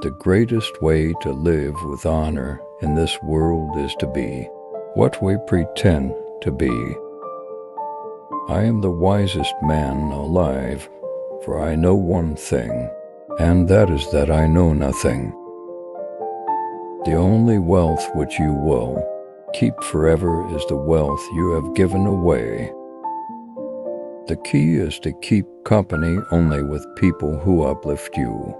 The greatest way to live with honor in this world is to be what we pretend to be. I am the wisest man alive, for I know one thing, and that is that I know nothing. The only wealth which you will keep forever is the wealth you have given away. The key is to keep company only with people who uplift you,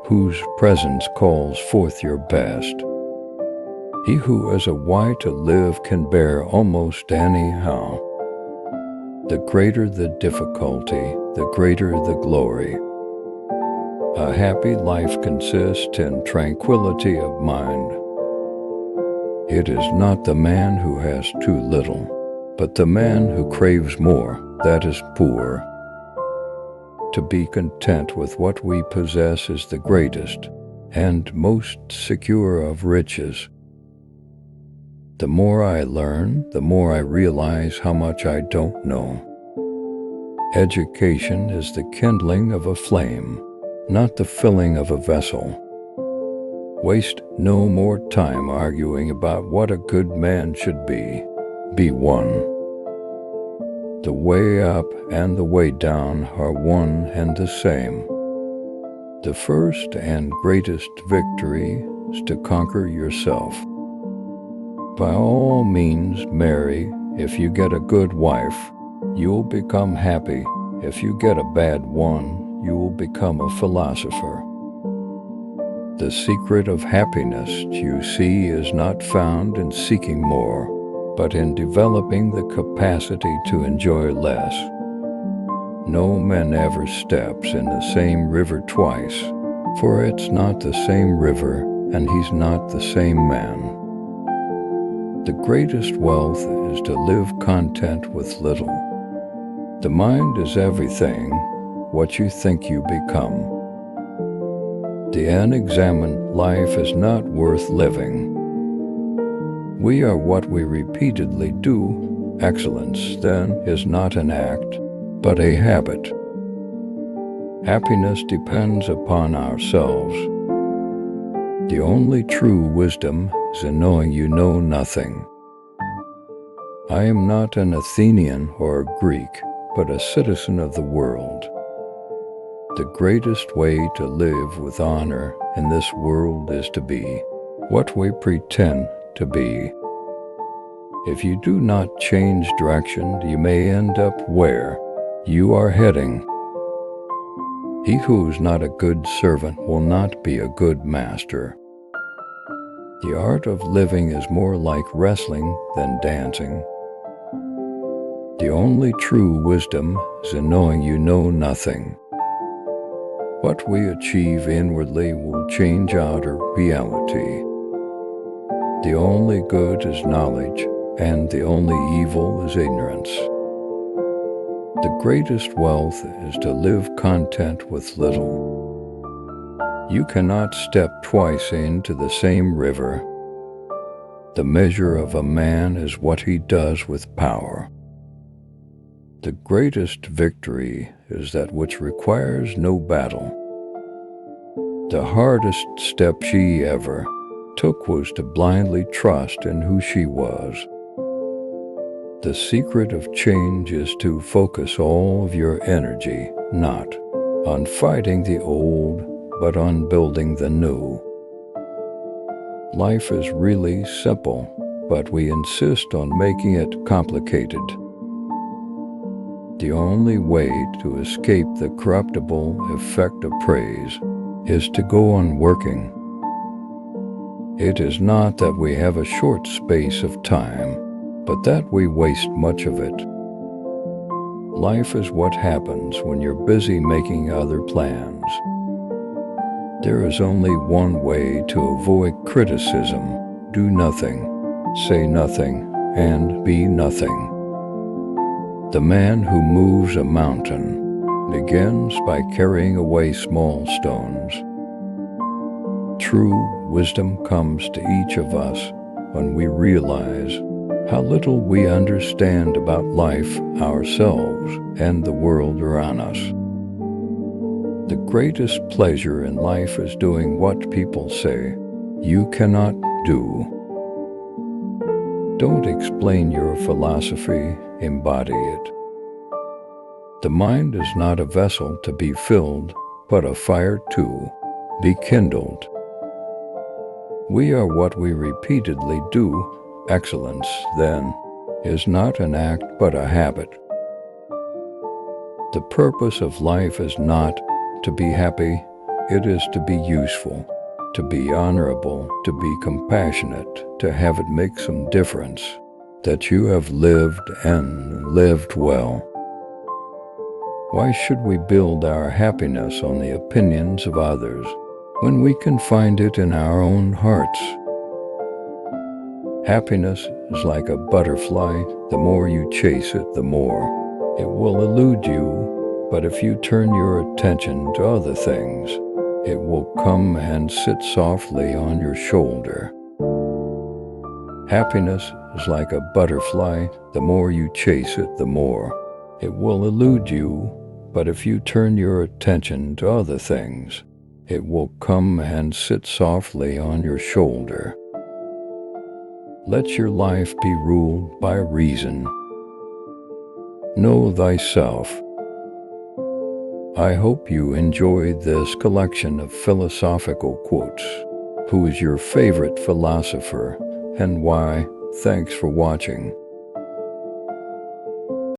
whose presence calls forth your best. He who has a why to live can bear almost anyhow. The greater the difficulty, the greater the glory. A happy life consists in tranquility of mind. It is not the man who has too little, but the man who craves more that is poor. To be content with what we possess is the greatest and most secure of riches. The more I learn, the more I realize how much I don't know. Education is the kindling of a flame, not the filling of a vessel. Waste no more time arguing about what a good man should be. Be one. The way up and the way down are one and the same. The first and greatest victory is to conquer yourself. By all means, marry. If you get a good wife, you'll become happy. If you get a bad one, you will become a philosopher. The secret of happiness, you see, is not found in seeking more, but in developing the capacity to enjoy less. No man ever steps in the same river twice, for it's not the same river, and he's not the same man. The greatest wealth is to live content with little. The mind is everything, what you think you become. The unexamined life is not worth living. We are what we repeatedly do. Excellence, then, is not an act, but a habit. Happiness depends upon ourselves. The only true wisdom is in knowing you know nothing. I am not an Athenian or a Greek, but a citizen of the world. The greatest way to live with honor in this world is to be what we pretend to be. If you do not change direction, you may end up where you are heading. He who is not a good servant will not be a good master. The art of living is more like wrestling than dancing. The only true wisdom is in knowing you know nothing. What we achieve inwardly will change outer reality. The only good is knowledge, and the only evil is ignorance. The greatest wealth is to live content with little. You cannot step twice into the same river. The measure of a man is what he does with power. The greatest victory is that which requires no battle. The hardest step she ever took was to blindly trust in who she was. The secret of change is to focus all of your energy, not on fighting the old, but on building the new. Life is really simple, but we insist on making it complicated. The only way to escape the corruptible effect of praise is to go on working. It is not that we have a short space of time, but that we waste much of it. Life is what happens when you're busy making other plans. There is only one way to avoid criticism: do nothing, say nothing, and be nothing. The man who moves a mountain begins by carrying away small stones. True wisdom comes to each of us when we realize how little we understand about life, ourselves, and the world around us. The greatest pleasure in life is doing what people say you cannot do. Don't explain your philosophy, embody it. The mind is not a vessel to be filled, but a fire to be kindled. We are what we repeatedly do. Excellence, then, is not an act but a habit. The purpose of life is not to be happy, it is to be useful, to be honorable, to be compassionate, to have it make some difference, that you have lived and lived well. Why should we build our happiness on the opinions of others when we can find it in our own hearts? Happiness is like a butterfly. The more you chase it, the more it will elude you. But if you turn your attention to other things, it will come and sit softly on your shoulder. Happiness is like a butterfly. The more you chase it, the more it will elude you. But if you turn your attention to other things, it will come and sit softly on your shoulder. Let your life be ruled by reason. Know thyself. I hope you enjoyed this collection of philosophical quotes. Who is your favorite philosopher and why? Thanks for watching.